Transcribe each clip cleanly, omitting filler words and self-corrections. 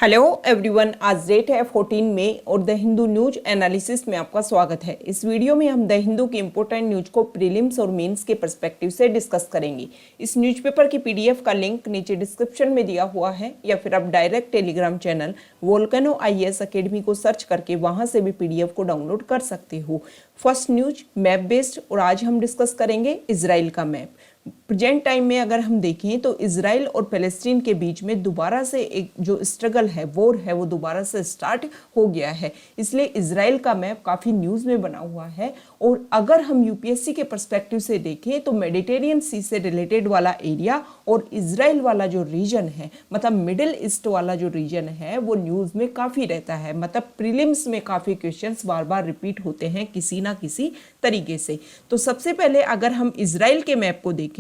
Hello everyone, आज date है 14 मई और द हिंदू न्यूज एनालिसिस में आपका स्वागत है। इस वीडियो में हम द हिंदू की इंपॉर्टेंट न्यूज को प्रीलिम्स और मेंस के पर्सपेक्टिव से डिस्कस करेंगे। इस न्यूज़पेपर की पीडीएफ का लिंक नीचे डिस्क्रिप्शन में दिया हुआ है, या फिर आप direct Telegram channel volcano IAS academy को सर्च करके वहां से भी पीडीएफ को डाउनलोड कर सकते हो। फर्स्ट न्यूज मैप बेस्ड, और आज हम डिस्कस करेंगे इजराइल का मैप। प्रेजेंट टाइम में अगर हम देखें तो इजराइल और पैलेस्टीन के बीच में दोबारा से एक जो स्ट्रगल है, वॉर है, वो दोबारा से स्टार्ट हो गया है। इसलिए इजराइल का मैप काफ़ी न्यूज़ में बना हुआ है। और अगर हम यूपीएससी के पर्सपेक्टिव से देखें तो मेडिटेरियन सी से रिलेटेड वाला एरिया और इजराइल वाला जो रीजन है, मतलब मिडिल ईस्ट वाला जो रीजन है, वो न्यूज़ में काफ़ी रहता है। मतलब प्रीलिम्स में काफ़ी क्वेश्चंस बार बार रिपीट होते हैं किसी ना किसी तरीके से। तो सबसे पहले अगर हम इजराइल के मैप को देखें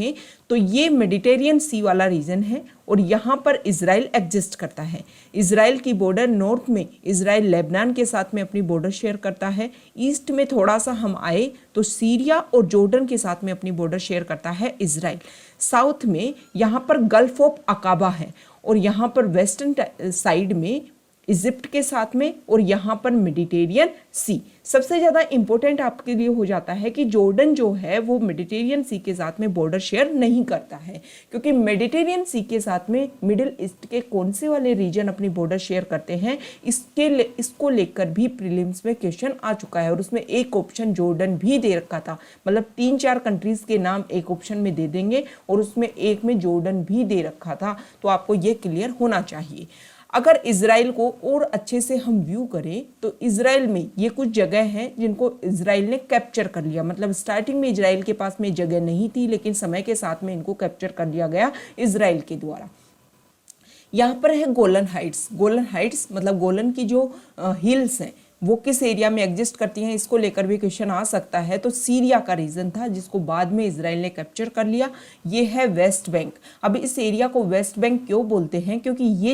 तो ये मेडिटेरियन सी वाला रीजन है और यहाँ पर इजराइल एग्जिस्ट करता है। इजराइल की बॉर्डर नॉर्थ में इजराइल लेबनान के साथ में अपनी बॉर्डर शेयर करता है। ईस्ट में थोड़ा सा हम आए तो सीरिया और जॉर्डन के साथ में अपनी बॉर्डर शेयर करता है इजराइल। साउथ में यहाँ पर गल्फ ऑफ अकाबा है और यहाँ पर वेस्टर्न साइड में इजिप्ट के साथ में, और यहाँ पर मेडिटेरियन सी। सबसे ज़्यादा इंपॉर्टेंट आपके लिए हो जाता है कि जॉर्डन जो है वो मेडिटेरियन सी के साथ में बॉर्डर शेयर नहीं करता है, क्योंकि मेडिटेरियन सी के साथ में मिडिल ईस्ट के कौन से वाले रीजन अपनी बॉर्डर शेयर करते हैं, इसको लेकर भी प्रीलिम्स में क्वेश्चन आ चुका है। और उसमें एक ऑप्शन जॉर्डन भी दे रखा था, मतलब 3-4 कंट्रीज के नाम एक ऑप्शन में दे देंगे और उसमें एक में जॉर्डन भी दे रखा था। तो आपको ये क्लियर होना चाहिए। अगर इजराइल को और अच्छे से हम व्यू करें तो इजराइल में ये कुछ जगह हैं जिनको इजराइल ने कैप्चर कर लिया। मतलब स्टार्टिंग में इजराइल के पास में जगह नहीं थी, लेकिन समय के साथ में इनको कैप्चर कर लिया गया इजराइल के द्वारा। यहाँ पर है गोलन हाइट्स। गोलन हाइट्स मतलब गोलन की जो हिल्स हैं वो किस एरिया में एग्जिस्ट करती हैं, इसको लेकर भी क्वेश्चन आ सकता है। तो सीरिया का रीजन था जिसको बाद में इजराइल ने कैप्चर कर लिया। ये है वेस्ट बैंक। अब इस एरिया को वेस्ट बैंक क्यों बोलते हैं, क्योंकि ये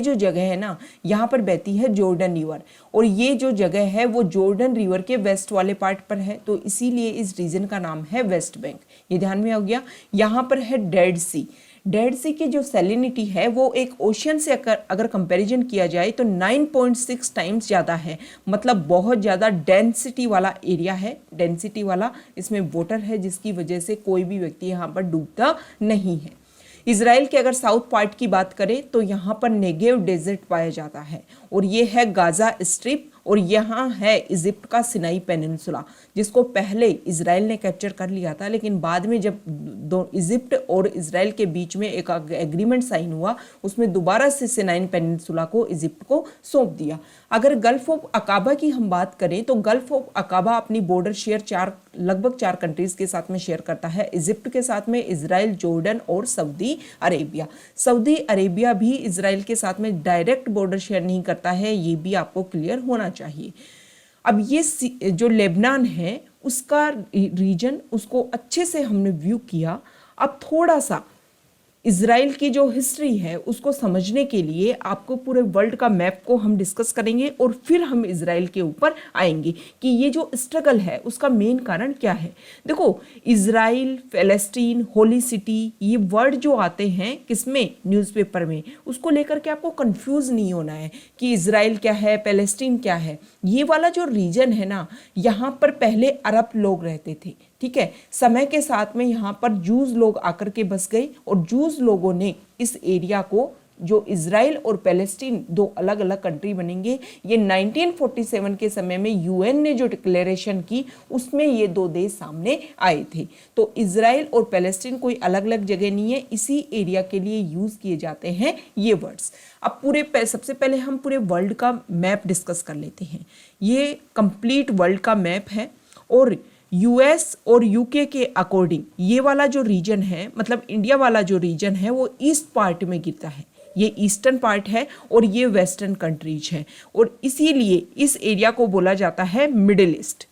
जो जगह है ना, यहाँ पर बहती है जॉर्डन रिवर, और ये जो जगह है वो जॉर्डन रिवर के वेस्ट वाले पार्ट पर है, तो इसीलिए इस रीजन का नाम है वेस्ट बैंक। ये ध्यान में आ गया। यहाँ पर है डेड सी। डेड सी की जो सैलिनिटी है वो एक ओशियन से अगर कंपैरिजन किया जाए तो 9.6 टाइम्स ज़्यादा है। मतलब बहुत ज़्यादा डेंसिटी वाला एरिया है, डेंसिटी वाला इसमें वाटर है, जिसकी वजह से कोई भी व्यक्ति यहाँ पर डूबता नहीं है। इजराइल के अगर साउथ पार्ट की बात करें तो यहाँ पर नेगेव डेजर्ट पाया जाता है, और ये है गाजा स्ट्रिप, और यहाँ है इजिप्ट का सिनाई पेनिनसुला, जिसको पहले इजराइल ने कैप्चर कर लिया था, लेकिन बाद में जब इजिप्ट और इजराइल के बीच में एक एग्रीमेंट साइन हुआ, उसमें दोबारा से सिनाई पेनिनसुला को इजिप्ट को सौंप दिया। अगर गल्फ ऑफ अकाबा की हम बात करें तो गल्फ ऑफ अकाबा अपनी बॉर्डर शेयर लगभग 4 कंट्रीज के साथ में शेयर करता है, इजिप्ट के साथ में, इजराइल, जॉर्डन और सऊदी अरेबिया। सऊदी अरेबिया भी इजराइल के साथ में डायरेक्ट बॉर्डर शेयर नहीं करता है, ये भी आपको क्लियर होना चाहिए। अब ये जो लेबनान है उसका रीजन, उसको अच्छे से हमने व्यू किया। अब थोड़ा सा इजराइल की जो हिस्ट्री है उसको समझने के लिए आपको पूरे वर्ल्ड का मैप को हम डिस्कस करेंगे, और फिर हम इजराइल के ऊपर आएंगे कि ये जो स्ट्रगल है उसका मेन कारण क्या है। देखो, इजराइल, फलस्तीन, होली सिटी, ये वर्ड जो आते हैं किसमें, न्यूज़पेपर में, उसको लेकर के आपको कंफ्यूज नहीं होना है कि इजराइल क्या है, फलस्तीन क्या है। ये वाला जो रीजन है ना, यहाँ पर पहले अरब लोग रहते थे, ठीक है। समय के साथ में यहाँ पर जूज लोग आकर के बस गए, और जूज लोगों ने इस एरिया को, जो इजराइल और पैलेस्टीन दो अलग अलग कंट्री बनेंगे, ये 1947 के समय में यूएन ने जो डिक्लेरेशन की उसमें ये दो देश सामने आए थे। तो इजराइल और पैलेस्टीन कोई अलग अलग जगह नहीं है, इसी एरिया के लिए यूज किए जाते हैं ये वर्ड्स। अब सबसे पहले हम पूरे वर्ल्ड का मैप डिस्कस कर लेते हैं। ये कंप्लीट वर्ल्ड का मैप है, और यूएस और यूके के अकॉर्डिंग ये वाला जो रीजन है, मतलब इंडिया वाला जो रीजन है, वो ईस्ट पार्ट में गिरता है। ये ईस्टर्न पार्ट है और ये वेस्टर्न कंट्रीज है, और इसीलिए इस एरिया को बोला जाता है मिडिल ईस्ट।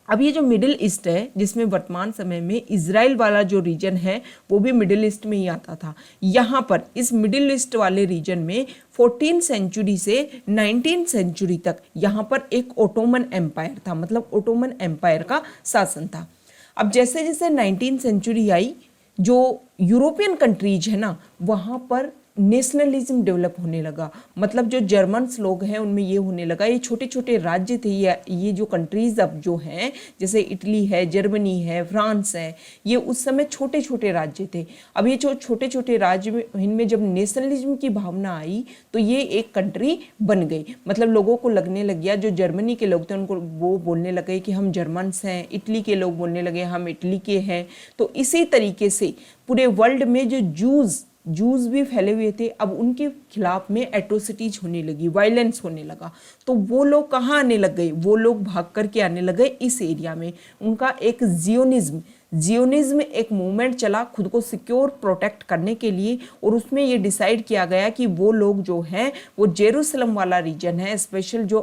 अब ये जो मिडिल ईस्ट है, जिसमें वर्तमान समय में इजराइल वाला जो रीजन है वो भी मिडिल ईस्ट में ही आता था। यहाँ पर इस मिडिल ईस्ट वाले रीजन में 14th सेंचुरी से 19th सेंचुरी तक यहाँ पर एक ओटोमन एम्पायर था, मतलब ओटोमन एम्पायर का शासन था। अब जैसे जैसे 19th सेंचुरी आई, जो यूरोपियन कंट्रीज है ना, वहाँ पर नेशनलिज्म डेवलप होने लगा। मतलब जो जर्मन्स लोग हैं उनमें ये होने लगा, ये छोटे छोटे राज्य थे, ये जो कंट्रीज अब जो हैं जैसे इटली है, जर्मनी है, फ्रांस है, ये उस समय छोटे छोटे राज्य थे। अब ये जो छोटे छोटे राज्य में इनमें जब नेशनलिज्म की भावना आई तो ये एक कंट्री बन गई। मतलब लोगों को लगने लग गया, जो जर्मनी के लोग थे उनको वो बोलने लगे कि हम जर्मन्स हैं, इटली के लोग बोलने लगे हम इटली के हैं। तो इसी तरीके से पूरे वर्ल्ड में जो जूस भी फैले हुए थे, अब उनके खिलाफ में एट्रोसिटीज होने लगी, वायलेंस होने लगा। तो वो लोग कहाँ आने लग गए, वो लोग भाग करके आने लगे इस एरिया में। उनका एक जियोनिज्म एक मूवमेंट चला खुद को सिक्योर प्रोटेक्ट करने के लिए, और उसमें ये डिसाइड किया गया कि वो लोग जो हैं वो जेरूसलम वाला रीजन है, स्पेशल जो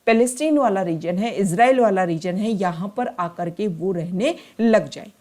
पैलेस्टीन वाला रीजन है, इजराइल वाला रीजन है, यहाँ पर आकर के वो रहने लग जाए।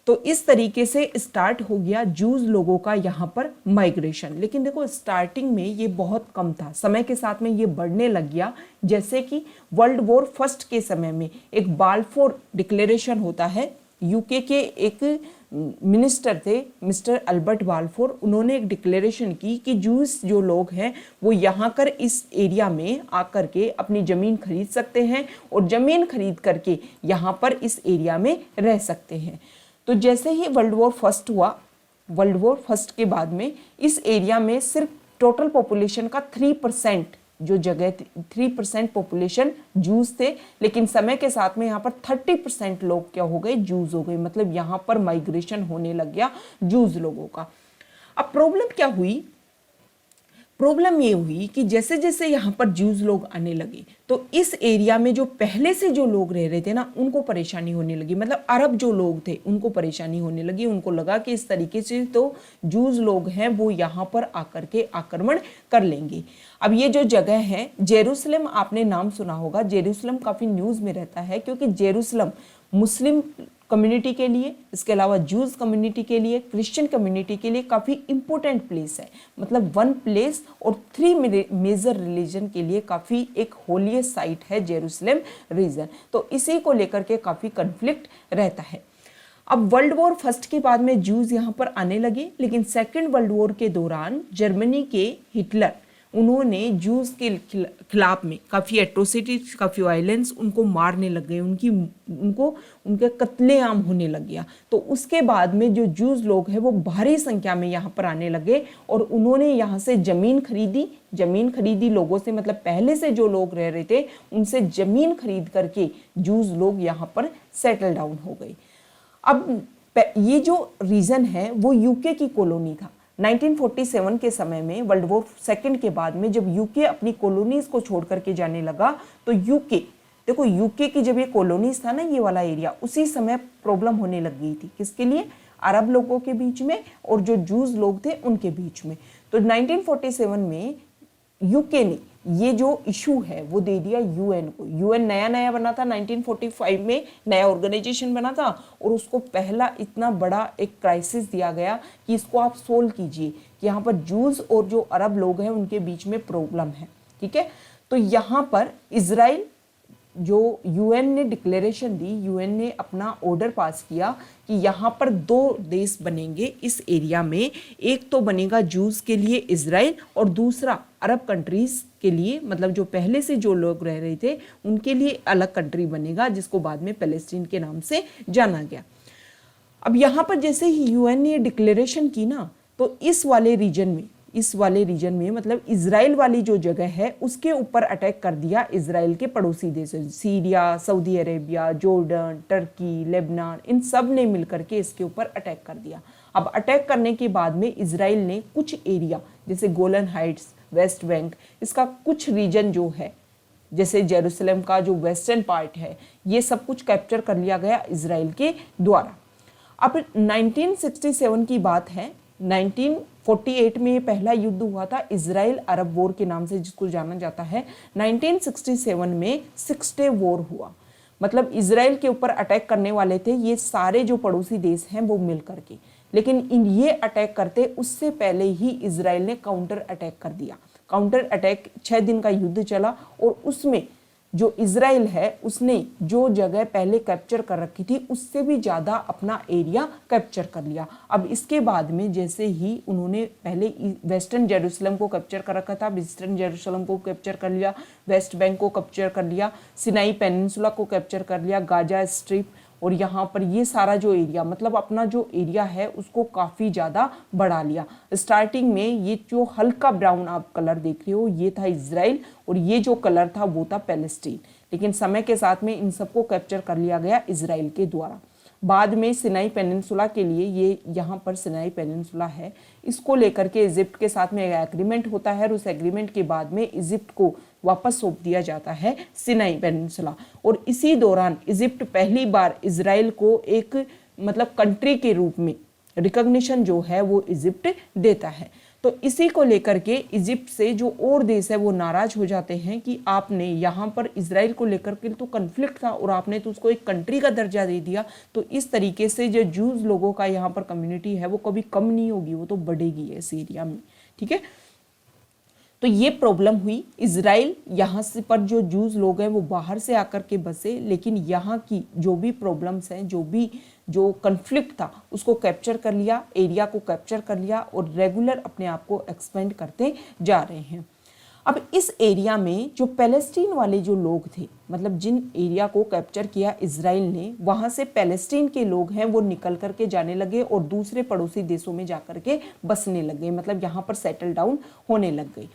तो इस तरीके से स्टार्ट हो गया जूज लोगों का यहाँ पर माइग्रेशन। लेकिन देखो स्टार्टिंग में ये बहुत कम था, समय के साथ में ये बढ़ने लग गया। जैसे कि वर्ल्ड वॉर फर्स्ट के समय में एक बाल्फोर डिक्लेरेशन होता है, यूके के एक मिनिस्टर थे मिस्टर अल्बर्ट बाल्फोर, उन्होंने एक डिक्लेरेशन की कि जूस जो लोग हैं वो यहाँ कर इस एरिया में आकर के अपनी ज़मीन खरीद सकते हैं और ज़मीन खरीद करके यहाँ पर इस एरिया में रह सकते हैं। तो जैसे ही वर्ल्ड वॉर फर्स्ट हुआ, वर्ल्ड वॉर फर्स्ट के बाद में इस एरिया में सिर्फ टोटल पॉपुलेशन का 3% जो जगह 3% पॉपुलेशन जूस थे, लेकिन समय के साथ में यहाँ पर 30% लोग क्या हो गए, जूस हो गए। मतलब यहाँ पर माइग्रेशन होने लग गया जूस लोगों का। अब प्रॉब्लम क्या हुई, प्रॉब्लम ये हुई कि जैसे जैसे यहाँ पर जूस लोग आने लगे तो इस एरिया में जो पहले से जो लोग रह रहे थे ना उनको परेशानी होने लगी। मतलब अरब जो लोग थे उनको परेशानी होने लगी, उनको लगा कि इस तरीके से तो जूस लोग हैं वो यहाँ पर आकर के आक्रमण कर लेंगे। अब ये जो जगह है जेरूसलम, आपने नाम सुना होगा, जेरूसलम काफ़ी न्यूज़ में रहता है क्योंकि जेरूसलम मुस्लिम कम्युनिटी के लिए, इसके अलावा जूज कम्युनिटी के लिए, क्रिश्चियन कम्युनिटी के लिए काफ़ी इंपॉर्टेंट प्लेस है। मतलब वन प्लेस और 3 मेजर रिलीजन के लिए काफ़ी एक होलीएस्ट साइट है जेरूसलम रीजन। तो इसी को लेकर के काफ़ी कन्फ्लिक्ट रहता है। अब वर्ल्ड वॉर फर्स्ट के बाद में जूज यहाँ पर आने लगे, लेकिन सेकेंड वर्ल्ड वॉर के दौरान जर्मनी के हिटलर उन्होंने जूस के खिलाफ में काफ़ी एट्रोसिटीज, काफ़ी वायलेंस, उनको मारने लग गए, उनके कत्लेआम होने लग गया। तो उसके बाद में जो जूस लोग हैं वो भारी संख्या में यहाँ पर आने लगे और उन्होंने यहाँ से ज़मीन खरीदी लोगों से, मतलब पहले से जो लोग रह रहे थे उनसे ज़मीन खरीद करके जूस लोग यहाँ पर सेटल डाउन हो गए। अब ये जो रीजन है वो यूके की कॉलोनी था। 1947 के समय में वर्ल्ड वॉर सेकेंड के बाद में जब यूके अपनी कॉलोनीज को छोड़ करके जाने लगा तो यूके की जब ये कॉलोनीज था ना, ये वाला एरिया, उसी समय प्रॉब्लम होने लग गई थी। किसके लिए? अरब लोगों के बीच में और जो जूस लोग थे उनके बीच में। तो 1947 में यूके ने ये जो इशू है वो दे दिया यूएन को। यूएन नया बना था, 1945 में नया ऑर्गेनाइजेशन बना था और उसको पहला इतना बड़ा एक क्राइसिस दिया गया कि इसको आप सोल्व कीजिए कि यहाँ पर जूस और जो अरब लोग हैं उनके बीच में प्रॉब्लम है। ठीक है, तो यहाँ पर इजराइल, जो यूएन ने डिक्लेरेशन दी, यूएन ने अपना ऑर्डर पास किया कि यहाँ पर 2 देश बनेंगे इस एरिया में। एक तो बनेगा जूस के लिए इजराइल और दूसरा अरब कंट्रीज के लिए, मतलब जो पहले से जो लोग रह रहे थे उनके लिए अलग कंट्री बनेगा जिसको बाद में पैलेस्टीन के नाम से जाना गया। अब यहाँ पर जैसे ही यूएन ने डिक्लेरेशन की ना, तो इस वाले रीजन में मतलब इजराइल वाली जो जगह है उसके ऊपर अटैक कर दिया इजराइल के पड़ोसी देश, Syria, Saudi Arabia, Jordan, Turkey, Lebanon, इन सब ने मिलकर के इसके ऊपर अटैक कर दिया। अब अटैक करने के बाद में इजराइल ने कुछ एरिया जैसे गोलन हाइट्स, वेस्ट बैंक, इसका कुछ रीजन जो है जैसे जेरूसलम का जो वेस्टर्न पार्ट है, ये सब कुछ कैप्चर कर लिया गया इजराइल के द्वारा। अब 1967 की बात है, 1948 में ये पहला युद्ध हुआ था इजराइल अरब वॉर के नाम से जिसको जाना जाता है। 1967 में 6 डे वॉर हुआ, मतलब इजराइल के ऊपर अटैक करने वाले थे ये सारे जो पड़ोसी देश हैं वो मिल करके, लेकिन ये अटैक करते उससे पहले ही इजराइल ने काउंटर अटैक कर दिया। काउंटर अटैक 6 दिन का युद्ध चला और उसमें जो इजराइल है उसने जो जगह पहले कैप्चर कर रखी थी उससे भी ज़्यादा अपना एरिया कैप्चर कर लिया। अब इसके बाद में जैसे ही उन्होंने पहले वेस्टर्न जेरूसलम को कैप्चर कर रखा था, वेस्टर्न जेरूसलम को कैप्चर कर लिया, वेस्ट बैंक को कैप्चर कर लिया, सिनाई पेनिनसुला को कैप्चर कर लिया, गाजा स्ट्रिप, और यहाँ पर ये सारा जो एरिया मतलब अपना जो एरिया है उसको काफ़ी ज़्यादा बढ़ा लिया। स्टार्टिंग में ये जो हल्का ब्राउन आप कलर देख रहे हो ये था इजराइल और ये जो कलर था वो था पैलेस्टीन, लेकिन समय के साथ में इन सबको कैप्चर कर लिया गया इजराइल के द्वारा। बाद में सिनाई पेनिनसुला के लिए, ये यहाँ पर सिनाई पेनिनसुला है, इसको लेकर के इजिप्ट के साथ में एग्रीमेंट होता है और उस एग्रीमेंट के बाद में इजिप्ट को वापस सौंप दिया जाता है सिनाई पेनिनसुला। और इसी दौरान इजिप्ट पहली बार इजराइल को एक मतलब कंट्री के रूप में रिकॉग्निशन जो है वो इजिप्ट देता है। तो इसी को लेकर के इजिप्ट से जो और देश है वो नाराज हो जाते हैं कि आपने यहाँ पर इजराइल को लेकर के तो कन्फ्लिक्ट था और आपने तो उसको एक कंट्री का दर्जा दे दिया, तो इस तरीके से जो जूज लोगों का यहाँ पर कम्युनिटी है वो कभी कम नहीं होगी, वो तो बढ़ेगी इस एरिया में। ठीक है, तो ये प्रॉब्लम हुई। इजराइल यहाँ से पर जो जूज लोग हैं वो बाहर से आकर के बसे, लेकिन यहाँ की जो भी प्रॉब्लम्स हैं, जो कन्फ्लिक्ट था उसको कैप्चर कर लिया, एरिया को कैप्चर कर लिया और रेगुलर अपने आप को एक्सपेंड करते जा रहे हैं। अब इस एरिया में जो पैलेस्टीन वाले जो लोग थे, मतलब जिन एरिया को कैप्चर किया इजराइल ने, वहाँ से पैलेस्टीन के लोग हैं वो निकल करके जाने लगे और दूसरे पड़ोसी देशों में जाकर के बसने लगे, मतलब यहाँ पर सेटल डाउन होने लग गए।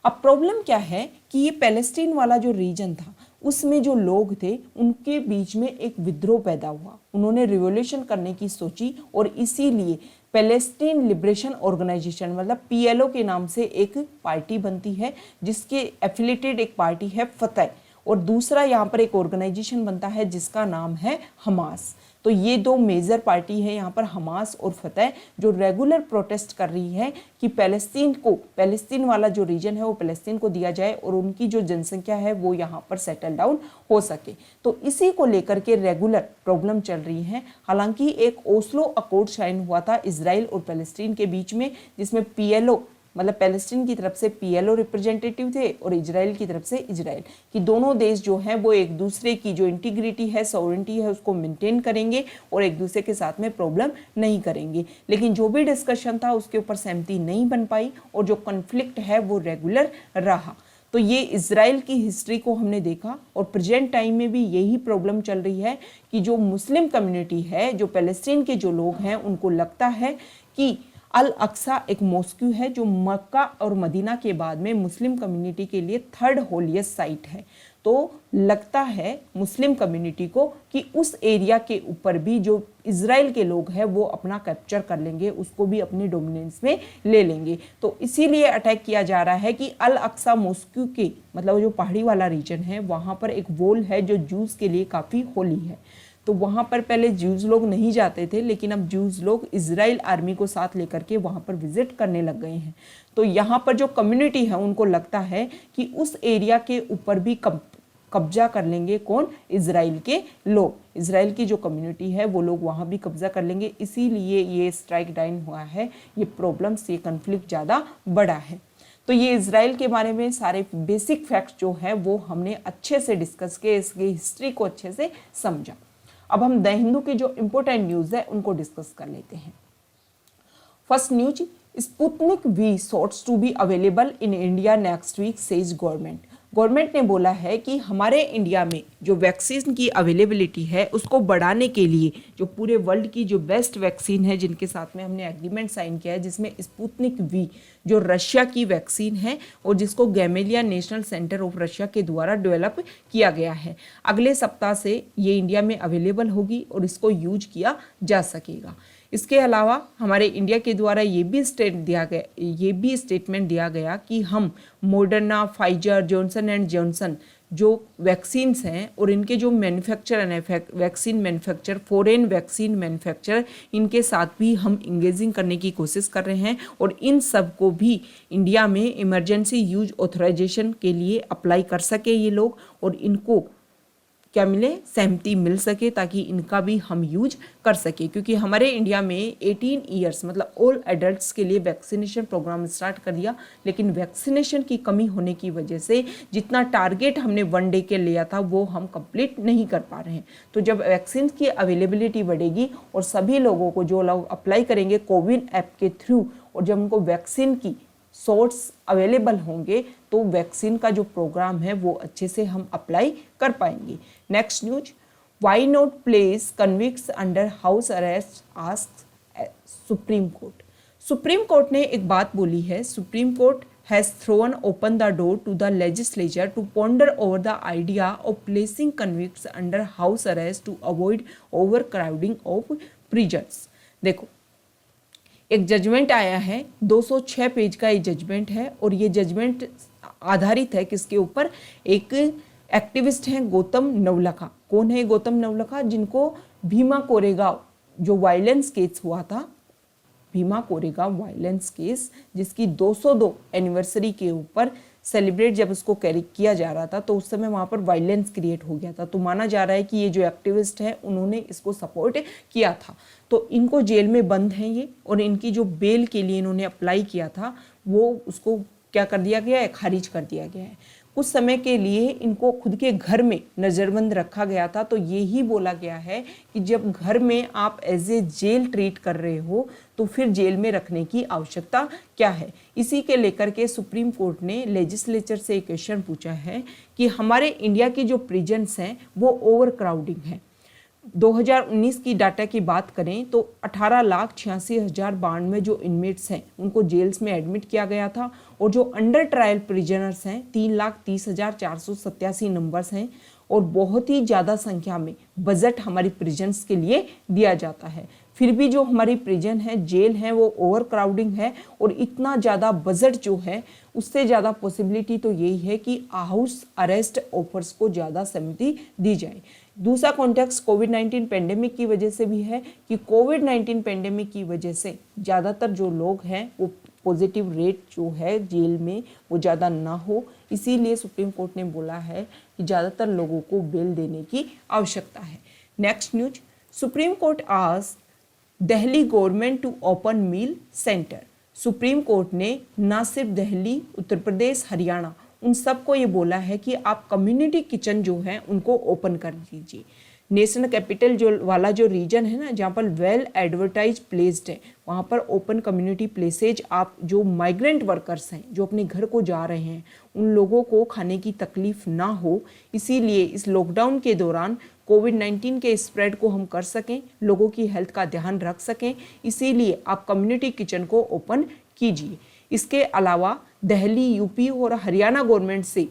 अब प्रॉब्लम क्या है कि ये पैलेस्टीन वाला जो रीजन था उसमें जो लोग थे उनके बीच में एक विद्रोह पैदा हुआ, उन्होंने रिवॉल्यूशन करने की सोची और इसीलिए पैलेस्टीन लिबरेशन ऑर्गेनाइजेशन मतलब पीएलओ के नाम से एक पार्टी बनती है, जिसके एफिलेटेड एक पार्टी है फतह और दूसरा यहाँ पर एक ऑर्गेनाइजेशन बनता है जिसका नाम है हमास। तो ये दो मेजर पार्टी है यहाँ पर, हमास और फतह, जो रेगुलर प्रोटेस्ट कर रही है कि पैलेस्तीन वाला जो रीजन है वो पैलेस्तीन को दिया जाए और उनकी जो जनसंख्या है वो यहाँ पर सेटल डाउन हो सके। तो इसी को लेकर के रेगुलर प्रॉब्लम चल रही है। हालांकि एक ओस्लो अकॉर्ड साइन हुआ था इजराइल और पैलेस्टीन के बीच में, जिसमें पीएलओ मतलब पैलेस्टीन की तरफ से पीएलओ रिप्रेजेंटेटिव थे और इजराइल की तरफ से इजराइल, कि दोनों देश जो हैं वो एक दूसरे की जो इंटीग्रिटी है, सॉवरेंटी है, उसको मेंटेन करेंगे और एक दूसरे के साथ में प्रॉब्लम नहीं करेंगे। लेकिन जो भी डिस्कशन था उसके ऊपर सहमति नहीं बन पाई और जो कॉन्फ्लिक्ट है वो रेगुलर रहा। तो ये इजराइल की हिस्ट्री को हमने देखा और प्रेजेंट टाइम में भी यही प्रॉब्लम चल रही है कि जो मुस्लिम कम्युनिटी है, जो पैलेस्टीन के जो लोग हैं, उनको लगता है कि अल अक्सा एक मॉस्क्यू है जो मक्का और मदीना के बाद में मुस्लिम कम्युनिटी के लिए थर्ड होलिएस्ट साइट है। तो लगता है मुस्लिम कम्युनिटी को कि उस एरिया के ऊपर भी जो इजराइल के लोग हैं वो अपना कैप्चर कर लेंगे, उसको भी अपने डोमिनेंस में ले लेंगे। तो इसीलिए अटैक किया जा रहा है कि अल अक्सा मॉस्क्यू के मतलब जो पहाड़ी वाला रीजन है वहाँ पर एक वॉल है जो जूस के लिए काफ़ी होली है। तो वहाँ पर पहले जूज लोग नहीं जाते थे, लेकिन अब जूज लोग इजराइल आर्मी को साथ लेकर के वहाँ पर विजिट करने लग गए हैं। तो यहाँ पर जो कम्युनिटी है उनको लगता है कि उस एरिया के ऊपर भी कब्जा कर लेंगे कौन, इजराइल के लोग, इजराइल की जो कम्युनिटी है वो लोग वहाँ भी कब्जा कर लेंगे। इसीलिए ये स्ट्राइक डाउन हुआ है, ये प्रॉब्लम्स, ये कन्फ्लिक्ट ज़्यादा बड़ा है। तो ये इजराइल के बारे में सारे बेसिक फैक्ट्स जो है वो हमने अच्छे से डिस्कस किए, इसकी हिस्ट्री को अच्छे से समझा। अब हम द हिंदू के जो इंपॉर्टेंट न्यूज़ है उनको डिस्कस कर लेते हैं। First news, Sputnik V shots to be available in India next week says government. Government ने बोला है कि हमारे इंडिया में जो वैक्सीन की अवेलेबिलिटी है उसको बढ़ाने के लिए जो पूरे वर्ल्ड की जो बेस्ट वैक्सीन है जिनके साथ में हमने एग्रीमेंट साइन किया है, जिसमें स्पुतनिक वी जो रशिया की वैक्सीन है और जिसको गैमेलिया नेशनल सेंटर ऑफ रशिया के द्वारा डेवलप किया गया है, अगले सप्ताह से ये इंडिया में अवेलेबल होगी और इसको यूज किया जा सकेगा। इसके अलावा हमारे इंडिया के द्वारा ये भी स्टेटमेंट दिया गया कि हम Moderna, Pfizer, Johnson and Johnson जो वैक्सीन्स हैं और इनके जो vaccine manufacture, foreign vaccine manufacture, इनके साथ भी हम इंगेजिंग करने की कोशिश कर रहे हैं और इन सब को भी इंडिया में इमरजेंसी यूज ऑथराइजेशन के लिए अप्लाई कर सके ये लोग और इनको क्या मिले, सहमति मिल सके, ताकि इनका भी हम यूज कर सके। क्योंकि हमारे इंडिया में 18 ईयर्स मतलब ऑल एडल्ट्स के लिए वैक्सीनेशन प्रोग्राम स्टार्ट कर दिया, लेकिन वैक्सीनेशन की कमी होने की वजह से जितना टारगेट हमने 1 डे के लिया था वो हम कंप्लीट नहीं कर पा रहे हैं। तो जब वैक्सीन की अवेलेबिलिटी बढ़ेगी और सभी लोगों को, जो लोग अप्लाई करेंगे कोविन ऐप के थ्रू, और जब उनको वैक्सीन की सोर्स अवेलेबल होंगे तो वैक्सीन का जो प्रोग्राम है वो अच्छे से हम अप्लाई कर पाएंगे। Next news, why not place convicts under house arrest asks supreme court. Supreme court ने एक बात बोली है। Supreme court has thrown open the door to the legislature to ponder over the idea of placing convicts under house arrest to avoid overcrowding of prisons। देखो, एक judgement आया है, 206 page का ये जजमेंट है, और ये जजमेंट आधारित है किसके ऊपर? एक एक्टिविस्ट हैं गौतम नवलखा। कौन है गौतम नवलखा? जिनको भीमा कोरेगांव जो वायलेंस केस हुआ था, भीमा कोरेगांव वायलेंस केस, जिसकी 202 एनिवर्सरी के ऊपर सेलिब्रेट जब उसको कैरी किया जा रहा था तो उस समय वहाँ पर वायलेंस क्रिएट हो गया था। तो माना जा रहा है कि ये जो एक्टिविस्ट हैं उन्होंने इसको सपोर्ट किया था। तो इनको जेल में बंद हैं ये, और इनकी जो बेल के लिए इन्होंने अप्लाई किया था वो उसको क्या कर दिया गया है? खारिज कर दिया गया है। कुछ समय के लिए इनको खुद के घर में नज़रबंद रखा गया था। तो ये ही बोला गया है कि जब घर में आप एज ए जेल ट्रीट कर रहे हो तो फिर जेल में रखने की आवश्यकता क्या है। इसी के लेकर के सुप्रीम कोर्ट ने लेजिस्लेचर से एक क्वेश्चन पूछा है कि हमारे इंडिया की जो प्रिजन्स हैं वो ओवर क्राउडिंग है। 2019 की डाटा की बात करें तो 18,86,092 जो इनमेट्स हैं उनको जेल्स में एडमिट किया गया था, और जो अंडर ट्रायल प्रिजनर्स हैं 3,30,487 नंबर्स हैं, और बहुत ही ज़्यादा संख्या में बजट हमारी प्रिजन्स के लिए दिया जाता है। फिर भी जो हमारी प्रिजन है, जेल है, वो ओवर क्राउडिंग है, और इतना ज़्यादा बजट जो है उससे ज़्यादा पॉसिबिलिटी तो यही है कि हाउस अरेस्ट ऑफर्स को ज़्यादा सहमति दी जाए। दूसरा कॉन्टेक्स्ट कोविड-19 पेंडेमिक की वजह से भी है कि कोविड-19 पेंडेमिक की वजह से ज़्यादातर जो लोग हैं वो पॉजिटिव रेट जो है जेल में वो ज़्यादा ना हो, इसीलिए सुप्रीम कोर्ट ने बोला है कि ज़्यादातर लोगों को बेल देने की आवश्यकता है। Next news, supreme court asked Delhi government to open meal centre. Supreme court ने ना सिर्फ दिल्ली, उत्तर प्रदेश, हरियाणा, उन सबको ये बोला है कि आप कम्युनिटी किचन जो है उनको ओपन कर दीजिए। नेशनल कैपिटल जो वाला जो रीजन है ना, जहाँ पर वेल एडवर्टाइज प्लेस्ड है, वहाँ पर ओपन कम्युनिटी प्लेसेज आप जो माइग्रेंट वर्कर्स हैं जो अपने घर को जा रहे हैं उन लोगों को खाने की तकलीफ ना हो, इसीलिए इस लॉकडाउन के दौरान कोविड-19 के स्प्रेड को हम कर सकें, लोगों की हेल्थ का ध्यान रख सकें, इसीलिए आप कम्युनिटी किचन को ओपन कीजिए। इसके अलावा दिल्ली, यूपी और हरियाणा गवर्नमेंट से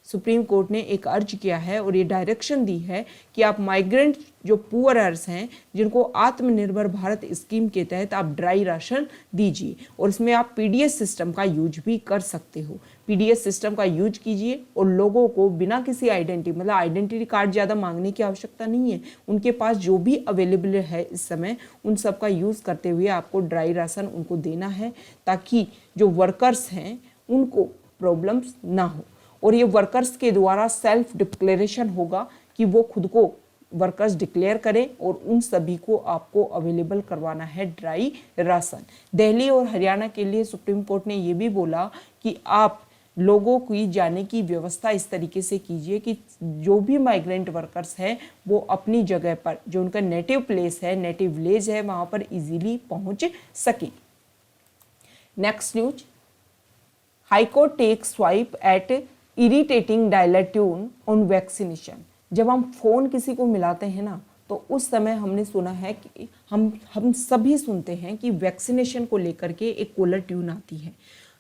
सुप्रीम कोर्ट ने एक अर्ज किया है और ये डायरेक्शन दी है कि आप माइग्रेंट जो पुअरर्स हैं जिनको आत्मनिर्भर भारत स्कीम के तहत आप ड्राई राशन दीजिए, और इसमें आप पीडीएस सिस्टम का यूज भी कर सकते हो। पीडीएस सिस्टम का यूज कीजिए और लोगों को बिना किसी आइडेंटिटी मतलब आइडेंटिटी कार्ड ज़्यादा मांगने की आवश्यकता नहीं है, उनके पास जो भी अवेलेबल है इस समय उन सब का यूज़ करते हुए आपको ड्राई राशन उनको देना है, ताकि जो वर्कर्स हैं उनको प्रॉब्लम्स ना हो। और ये वर्कर्स के द्वारा सेल्फ डिक्लेरेशन होगा कि वो खुद को वर्कर्स डिक्लेयर करें, और उन सभी को आपको अवेलेबल करवाना है ड्राई राशन। दिल्ली और हरियाणा के लिए सुप्रीम कोर्ट ने ये भी बोला कि आप लोगों की जाने की व्यवस्था इस तरीके से कीजिए कि जो भी माइग्रेंट वर्कर्स हैं वो अपनी जगह पर जो उनका नेटिव प्लेस है, नेटिव विलेज है, वहाँ पर इजीली पहुँच सकें। Next news, high court take swipe at irritating dialler tune on vaccination. जब हम फ़ोन किसी को मिलाते हैं ना तो उस समय हमने सुना है कि हम सभी सुनते हैं कि वैक्सीनेशन को लेकर के एक कॉलर ट्यून आती है।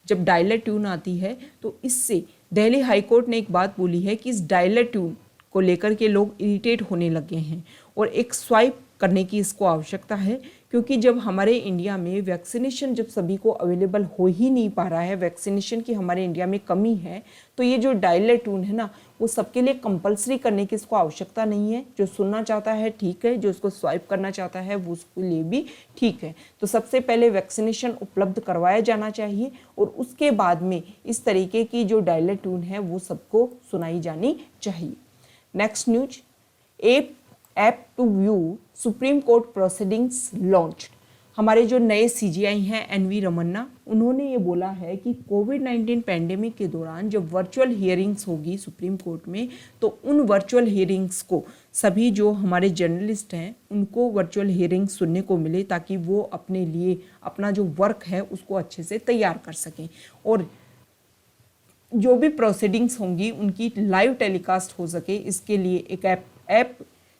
जब डायलर ट्यून आती है तो इससे दिल्ली हाई कोर्ट ने एक बात बोली है कि इस डायलर ट्यून को लेकर के लोग इरिटेट होने लगे हैं और एक स्वाइप करने की इसको आवश्यकता है, क्योंकि जब हमारे इंडिया में वैक्सीनेशन जब सभी को अवेलेबल हो ही नहीं पा रहा है, वैक्सीनेशन की हमारे इंडिया में कमी है, तो ये जो डायलर ट्यून है ना वो सबके लिए कंपलसरी करने की इसको आवश्यकता नहीं है। जो सुनना चाहता है ठीक है, जो उसको स्वाइप करना चाहता है वो उसके लिए भी ठीक है। तो सबसे पहले वैक्सीनेशन उपलब्ध करवाया जाना चाहिए और उसके बाद में इस तरीके की जो डायलर ट्यून है वो सबको सुनाई जानी चाहिए। Next news, app to view supreme court proceedings launched. हमारे जो नए सीजीआई हैं एनवी रमन्ना, उन्होंने ये बोला है कि कोविड-19 पैंडेमिक के दौरान जब वर्चुअल हियरिंग्स होगी सुप्रीम कोर्ट में, तो उन वर्चुअल हियरिंग्स को सभी जो हमारे जर्नलिस्ट हैं उनको वर्चुअल हियरिंग्स सुनने को मिले, ताकि वो अपने लिए अपना जो वर्क है उसको अच्छे से तैयार कर सकें, और जो भी प्रोसीडिंग्स होंगी उनकी लाइव टेलीकास्ट हो सके, इसके लिए एक ऐप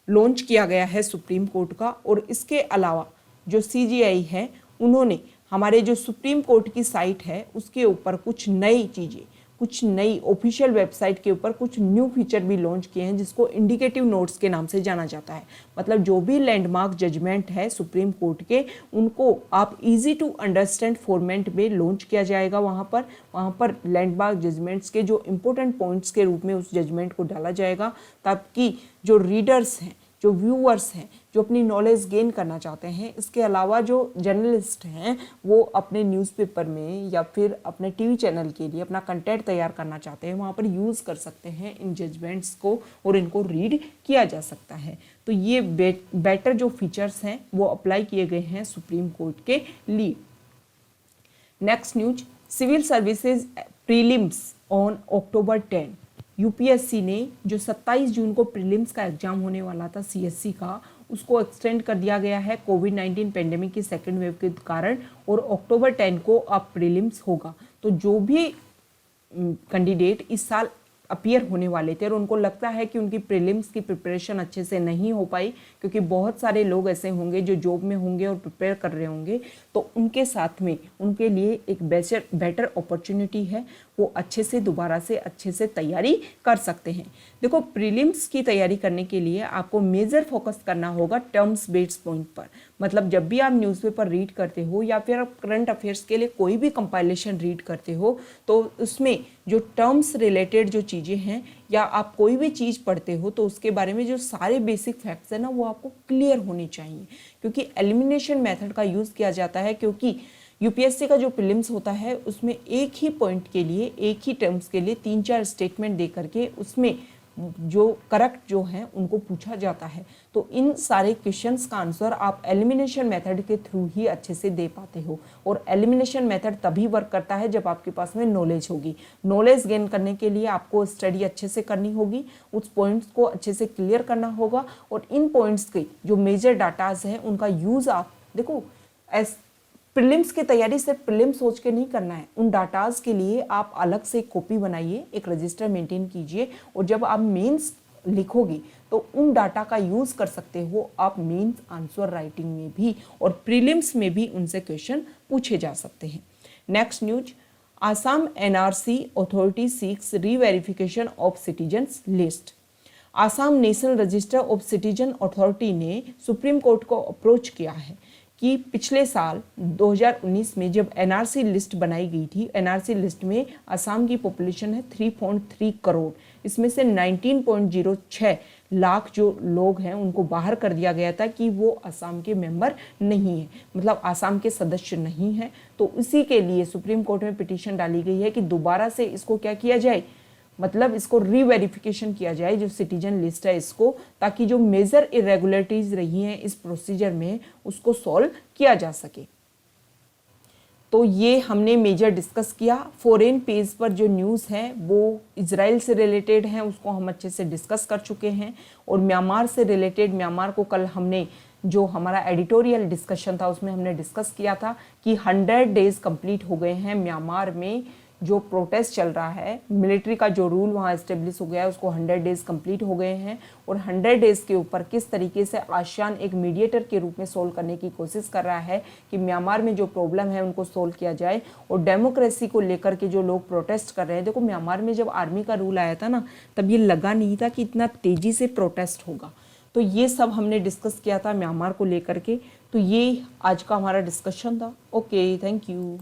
लॉन्च किया गया है सुप्रीम कोर्ट का। और इसके अलावा जो सीजीआई है उन्होंने हमारे जो सुप्रीम कोर्ट की साइट है उसके ऊपर कुछ नई चीज़ें, कुछ नई ऑफिशियल वेबसाइट के ऊपर कुछ न्यू फीचर भी लॉन्च किए हैं, जिसको इंडिकेटिव नोट्स के नाम से जाना जाता है। मतलब जो भी लैंडमार्क जजमेंट है सुप्रीम कोर्ट के, उनको आप इजी टू अंडरस्टैंड फॉर्मेट में लॉन्च किया जाएगा। वहाँ पर लैंडमार्क जजमेंट्स के जो इंपॉर्टेंट पॉइंट्स के रूप में उस जजमेंट को डाला जाएगा, ताकि जो रीडर्स हैं, जो व्यूअर्स हैं, जो अपनी नॉलेज गेन करना चाहते हैं, इसके अलावा जो जर्नलिस्ट हैं वो अपने न्यूज़पेपर में या फिर अपने टीवी चैनल के लिए अपना कंटेंट तैयार करना चाहते हैं, वहाँ पर यूज़ कर सकते हैं इन जजमेंट्स को और इनको रीड किया जा सकता है। तो ये बेटर जो फीचर्स हैं वो अप्लाई किए गए हैं सुप्रीम कोर्ट के लिए। Next news, civil services prelims on October 10। UPSC ने जो 27 जून को प्रीलिम्स का एग्जाम होने वाला था सीएससी का, उसको एक्सटेंड कर दिया गया है कोविड-19 पेंडेमिक की सेकेंड वेव के कारण, और October 10 को अब प्रीलिम्स होगा। तो जो भी कैंडिडेट इस साल अपीयर होने वाले थे और उनको लगता है कि उनकी प्रीलिम्स की प्रिपरेशन अच्छे से नहीं हो पाई, क्योंकि बहुत सारे लोग ऐसे होंगे जो जॉब में होंगे और प्रिपेयर कर रहे होंगे, तो उनके साथ में उनके लिए एक बेटर अपॉर्चुनिटी है, वो अच्छे से दोबारा से अच्छे से तैयारी कर सकते हैं। देखो, प्रीलिम्स की तैयारी करने के लिए आपको मेजर फोकस करना होगा टर्म्स बेस्ड पॉइंट पर। मतलब जब भी आप न्यूज़पेपर रीड करते हो या फिर आप करंट अफेयर्स के लिए कोई भी कंपाइलेशन रीड करते हो, तो उसमें जो टर्म्स रिलेटेड जो चीज़ें हैं या आप कोई भी चीज़ पढ़ते हो, तो उसके बारे में जो सारे बेसिक फैक्ट्स हैं ना, वो आपको क्लियर होने चाहिए। क्योंकि एलिमिनेशन मेथड का यूज़ किया जाता है, क्योंकि यूपीएससी का जो प्रीलिम्स होता है उसमें एक ही पॉइंट के लिए, एक ही टर्म्स के लिए 3-4 स्टेटमेंट दे करके उसमें जो करेक्ट जो हैं उनको पूछा जाता है। तो इन सारे क्वेश्चंस का आंसर आप एलिमिनेशन मेथड के थ्रू ही अच्छे से दे पाते हो, और एलिमिनेशन मेथड तभी वर्क करता है जब आपके पास में नॉलेज होगी। नॉलेज गेन करने के लिए आपको स्टडी अच्छे से करनी होगी, उस पॉइंट्स को अच्छे से क्लियर करना होगा, और इन पॉइंट्स के जो मेजर डाटाज हैं उनका यूज़ आप देखो, प्रीलिम्स की तैयारी सिर्फ प्रीलिम सोच के नहीं करना है। उन डाटाज के लिए आप अलग से एक कॉपी बनाइए, एक रजिस्टर मेंटेन कीजिए, और जब आप मेंस लिखोगे तो उन डाटा का यूज़ कर सकते हो आप मेंस आंसर राइटिंग में भी, और प्रीलिम्स में भी उनसे क्वेश्चन पूछे जा सकते हैं। Next news, Assam NRC authority seeks reverification of citizens list. Assam national register of citizen authority ने सुप्रीम कोर्ट को अप्रोच किया है कि पिछले साल 2019 में जब एनआरसी लिस्ट बनाई गई थी, एनआरसी लिस्ट में असम की पॉपुलेशन है 3.3 करोड़, इसमें से 19.06 लाख जो लोग हैं उनको बाहर कर दिया गया था कि वो असम के मेंबर नहीं है, मतलब असम के सदस्य नहीं है। तो इसी के लिए सुप्रीम कोर्ट में पिटीशन डाली गई है कि दोबारा से इसको क्या किया जाए, मतलब इसको रीवेरिफिकेशन किया जाए जो सिटीजन लिस्ट है इसको, ताकि जो मेजर इरेगुलरिटीज रही हैं इस प्रोसीजर में उसको सॉल्व किया जा सके। तो ये हमने मेजर डिस्कस किया। फॉरेन पेज पर जो न्यूज़ है वो इजराइल से रिलेटेड है, उसको हम अच्छे से डिस्कस कर चुके हैं, और म्यांमार से रिलेटेड, म्यांमार को कल हमने जो हमारा एडिटोरियल डिस्कशन था उसमें हमने डिस्कस किया था कि 100 डेज कंप्लीट हो गए हैं म्यांमार में जो प्रोटेस्ट चल रहा है, मिलिट्री का जो रूल वहाँ एस्टेब्लिश हो गया है उसको 100 डेज कंप्लीट हो गए हैं, और 100 डेज के ऊपर किस तरीके से आसियान एक मीडिएटर के रूप में सोल्व करने की कोशिश कर रहा है कि म्यांमार में जो प्रॉब्लम है उनको सोल्व किया जाए, और डेमोक्रेसी को लेकर के जो लोग प्रोटेस्ट कर रहे हैं। देखो, म्यांमार में जब आर्मी का रूल आया था ना, तब ये लगा नहीं था कि इतना तेजी से प्रोटेस्ट होगा। तो ये सब हमने डिस्कस किया था म्यांमार को लेकर के। तो ये आज का हमारा डिस्कशन था। Okay, thank you.